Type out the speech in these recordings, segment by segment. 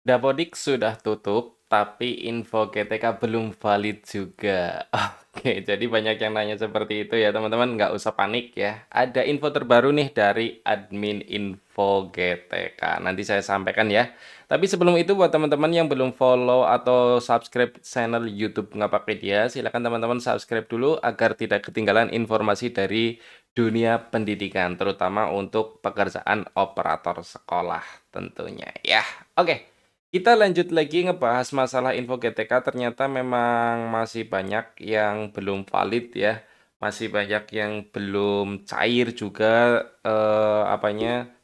Dapodik sudah tutup, tapi info GTK belum valid juga. Oke, jadi banyak yang nanya seperti itu ya teman-teman, nggak usah panik ya. Ada info terbaru nih dari admin info GTK. Nanti saya sampaikan ya. Tapi sebelum itu buat teman-teman yang belum follow atau subscribe channel YouTube Ngapakpedia, silakan teman-teman subscribe dulu agar tidak ketinggalan informasi dari dunia pendidikan, terutama untuk pekerjaan operator sekolah tentunya ya. Oke. Kita lanjut lagi ngebahas masalah info GTK, ternyata memang masih banyak yang belum valid ya. Masih banyak yang belum cair juga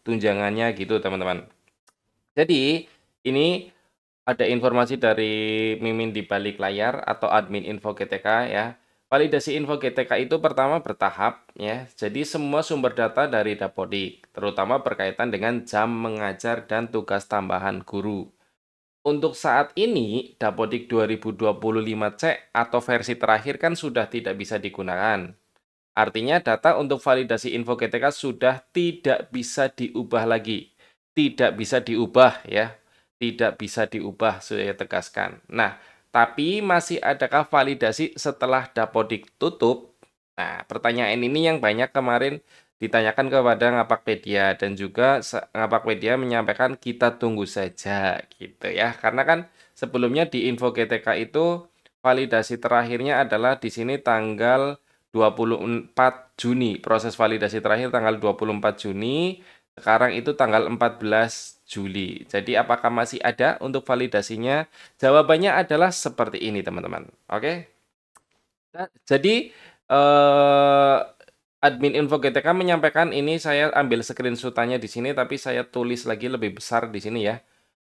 tunjangannya gitu, teman-teman. Jadi, ini ada informasi dari Mimin di balik layar atau admin info GTK ya. Validasi info GTK itu pertama bertahap ya. Jadi semua sumber data dari Dapodik, terutama berkaitan dengan jam mengajar dan tugas tambahan guru. Untuk saat ini, Dapodik 2025C atau versi terakhir kan sudah tidak bisa digunakan. Artinya data untuk validasi info GTK sudah tidak bisa diubah lagi. Tidak bisa diubah ya. Tidak bisa diubah, saya tegaskan. Nah, tapi masih adakah validasi setelah Dapodik tutup? Nah, pertanyaan ini yang banyak kemarin ditanyakan kepada Ngapakpedia dan juga Ngapakpedia menyampaikan kita tunggu saja gitu ya. Karena kan sebelumnya di info GTK itu validasi terakhirnya adalah di sini tanggal 24 Juni. Proses validasi terakhir tanggal 24 Juni. Sekarang itu tanggal 14 Juli. Jadi apakah masih ada untuk validasinya? Jawabannya adalah seperti ini, teman-teman. Oke. Nah, jadi admin info GTK menyampaikan ini, saya ambil screenshot-nya di sini tapi saya tulis lagi lebih besar di sini ya.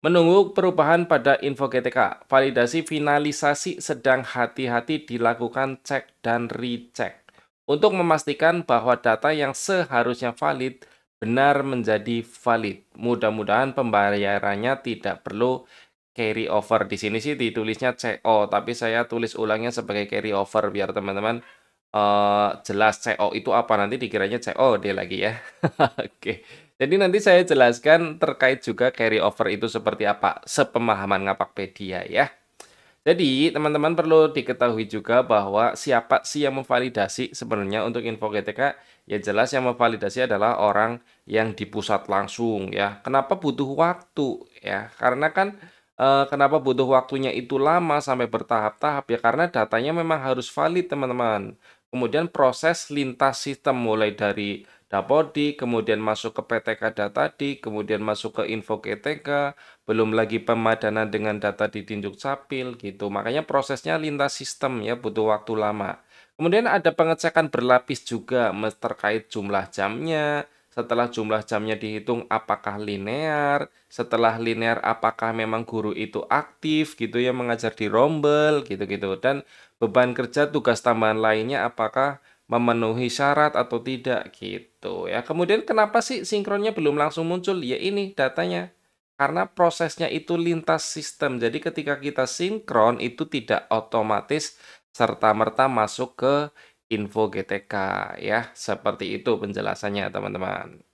Menunggu perubahan pada info GTK. Validasi finalisasi sedang hati-hati dilakukan cek dan recheck untuk memastikan bahwa data yang seharusnya valid benar menjadi valid. Mudah-mudahan pembayarannya tidak perlu carry over. Di sini sih ditulisnya CO, tapi saya tulis ulangnya sebagai carry over biar teman-teman jelas CO itu apa. Nanti dikiranya COD lagi ya. Oke. Jadi nanti saya jelaskan terkait juga carry over itu seperti apa, sepemahaman Ngapakpedia ya. Jadi teman-teman perlu diketahui juga bahwa siapa sih yang memvalidasi sebenarnya untuk info GTK, ya jelas yang memvalidasi adalah orang yang di pusat langsung ya. Kenapa butuh waktu ya? Karena kan kenapa butuh waktunya itu lama sampai bertahap-tahap ya, karena datanya memang harus valid teman-teman. Kemudian proses lintas sistem mulai dari Dapodik, kemudian masuk ke PTK Datadik, kemudian masuk ke info GTK, belum lagi pemadanan dengan data di Tinjuk Capil gitu. Makanya prosesnya lintas sistem ya, butuh waktu lama. Kemudian ada pengecekan berlapis juga terkait jumlah jamnya. Setelah jumlah jamnya dihitung apakah linear, setelah linear apakah memang guru itu aktif gitu ya mengajar di rombel gitu-gitu, dan beban kerja tugas tambahan lainnya apakah memenuhi syarat atau tidak gitu ya. Kemudian kenapa sih sinkronnya belum langsung muncul? Ya ini datanya. Karena prosesnya itu lintas sistem. Jadi ketika kita sinkron itu tidak otomatis serta-merta masuk ke info GTK ya. Seperti itu penjelasannya teman-teman.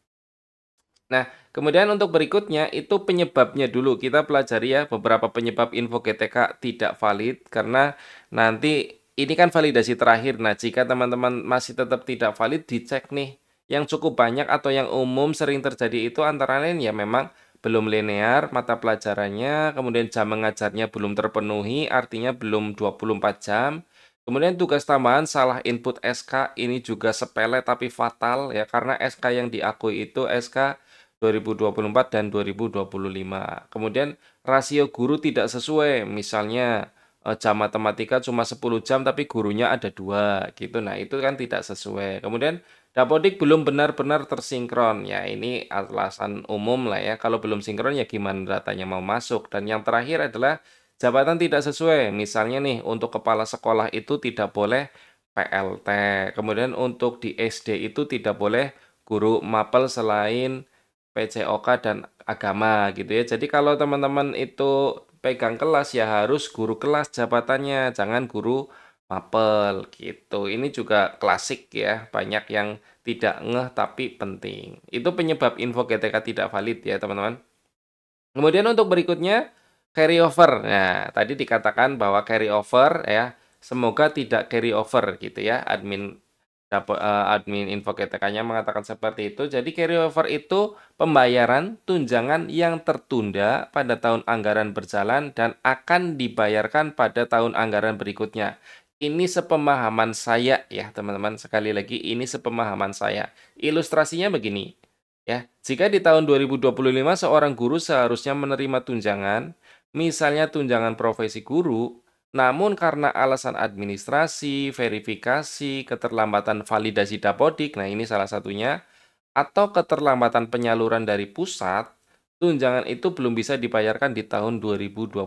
Nah, kemudian untuk berikutnya itu penyebabnya dulu. Kita pelajari ya beberapa penyebab info GTK tidak valid karena nanti ini kan validasi terakhir. Nah, jika teman-teman masih tetap tidak valid, dicek nih. Yang cukup banyak atau yang umum sering terjadi itu antara lain ya memang belum linear mata pelajarannya, kemudian jam mengajarnya belum terpenuhi, artinya belum 24 jam. Kemudian tugas tambahan salah input SK, ini juga sepele tapi fatal ya, karena SK yang diakui itu SK 2024 dan 2025. Kemudian rasio guru tidak sesuai, misalnya jam matematika cuma 10 jam tapi gurunya ada 2 gitu. Nah, itu kan tidak sesuai. Kemudian Dapodik belum benar-benar tersinkron. Ya, ini alasan umum lah ya. Kalau belum sinkron ya gimana datanya mau masuk. Dan yang terakhir adalah jabatan tidak sesuai. Misalnya nih, untuk kepala sekolah itu tidak boleh PLT. Kemudian untuk di SD itu tidak boleh guru mapel selain PCOK dan agama gitu ya. Jadi kalau teman-teman itu pegang kelas ya harus guru kelas jabatannya, jangan guru mapel gitu. Ini juga klasik ya, banyak yang tidak ngeh tapi penting. Itu penyebab info GTK tidak valid ya teman-teman. Kemudian untuk berikutnya carry over. Nah, tadi dikatakan bahwa carry over ya, semoga tidak carry over gitu ya. Admin info GTK-nya mengatakan seperti itu. Jadi carry over itu pembayaran tunjangan yang tertunda pada tahun anggaran berjalan dan akan dibayarkan pada tahun anggaran berikutnya. Ini sepemahaman saya ya, teman-teman. Sekali lagi, ini sepemahaman saya. Ilustrasinya begini. Ya, jika di tahun 2025 seorang guru seharusnya menerima tunjangan, misalnya tunjangan profesi guru, namun karena alasan administrasi, verifikasi, keterlambatan validasi dapodik, nah ini salah satunya, atau keterlambatan penyaluran dari pusat, tunjangan itu belum bisa dibayarkan di tahun 2025.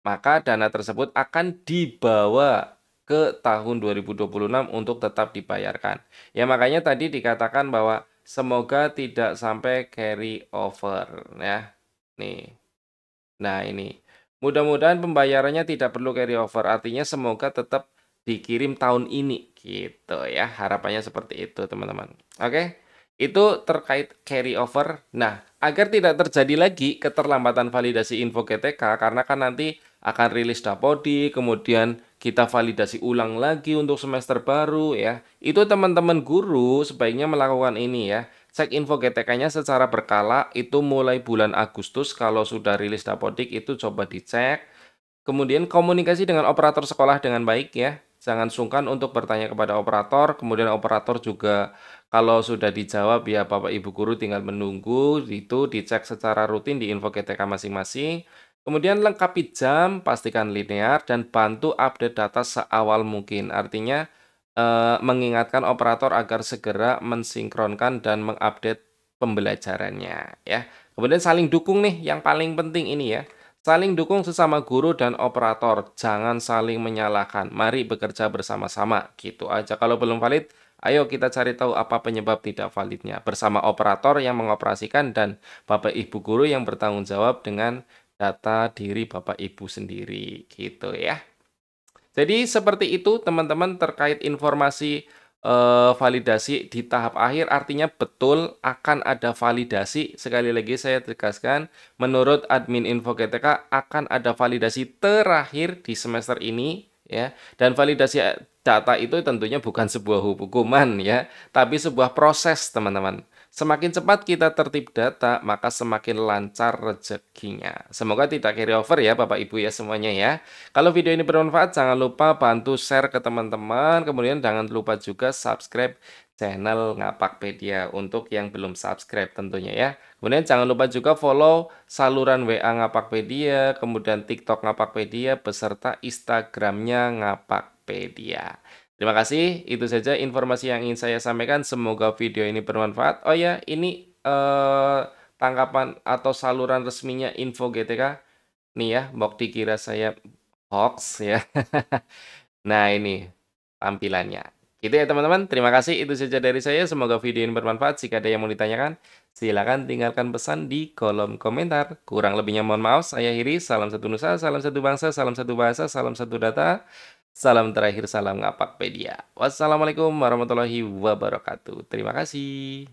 Maka dana tersebut akan dibawa ke tahun 2026 untuk tetap dibayarkan. Ya makanya tadi dikatakan bahwa semoga tidak sampai carry over ya. Nih. Nah, ini. Mudah-mudahan pembayarannya tidak perlu carry over. Artinya semoga tetap dikirim tahun ini gitu ya. Harapannya seperti itu, teman-teman. Oke. Itu terkait carry over. Nah, agar tidak terjadi lagi keterlambatan validasi info GTK karena kan nanti akan rilis Dapodi, kemudian kita validasi ulang lagi untuk semester baru ya. Itu teman-teman guru sebaiknya melakukan ini ya. Cek info GTK-nya secara berkala, itu mulai bulan Agustus kalau sudah rilis Dapodik itu coba dicek. Kemudian komunikasi dengan operator sekolah dengan baik ya. Jangan sungkan untuk bertanya kepada operator, kemudian operator juga kalau sudah dijawab ya Bapak Ibu guru tinggal menunggu, itu dicek secara rutin di info GTK masing-masing. Kemudian lengkapi jam, pastikan linear, dan bantu update data seawal mungkin. Artinya mengingatkan operator agar segera mensinkronkan dan mengupdate pembelajarannya ya. Kemudian saling dukung nih, yang paling penting ini ya. Saling dukung sesama guru dan operator, jangan saling menyalahkan. Mari bekerja bersama-sama, gitu aja. Kalau belum valid, ayo kita cari tahu apa penyebab tidak validnya. Bersama operator yang mengoperasikan dan Bapak Ibu guru yang bertanggung jawab dengan data diri Bapak Ibu sendiri, gitu ya. Jadi seperti itu teman-teman terkait informasi validasi di tahap akhir, artinya betul akan ada validasi. Sekali lagi saya tegaskan, menurut admin info GTK akan ada validasi terakhir di semester ini ya. Dan validasi data itu tentunya bukan sebuah hukuman ya, tapi sebuah proses teman-teman. Semakin cepat kita tertib data, maka semakin lancar rezekinya. Semoga tidak carry over ya Bapak Ibu ya semuanya ya. Kalau video ini bermanfaat, jangan lupa bantu share ke teman-teman. Kemudian jangan lupa juga subscribe channel Ngapakpedia untuk yang belum subscribe tentunya ya. Kemudian jangan lupa juga follow saluran WA Ngapakpedia, kemudian TikTok Ngapakpedia, beserta Instagramnya Ngapakpedia. Terima kasih, itu saja informasi yang ingin saya sampaikan. Semoga video ini bermanfaat. Oh ya, ini tanggapan atau saluran resminya info GTK. Nih ya, mau dikira saya hoax ya. Nah, ini tampilannya. Gitu ya teman-teman. Terima kasih, itu saja dari saya. Semoga video ini bermanfaat. Jika ada yang mau ditanyakan, silakan tinggalkan pesan di kolom komentar. Kurang lebihnya mohon maaf. Saya akhiri. Salam satu nusa, salam satu bangsa, salam satu bahasa, salam satu data. Salam terakhir, salam Ngapakpedia. Wassalamualaikum warahmatullahi wabarakatuh. Terima kasih.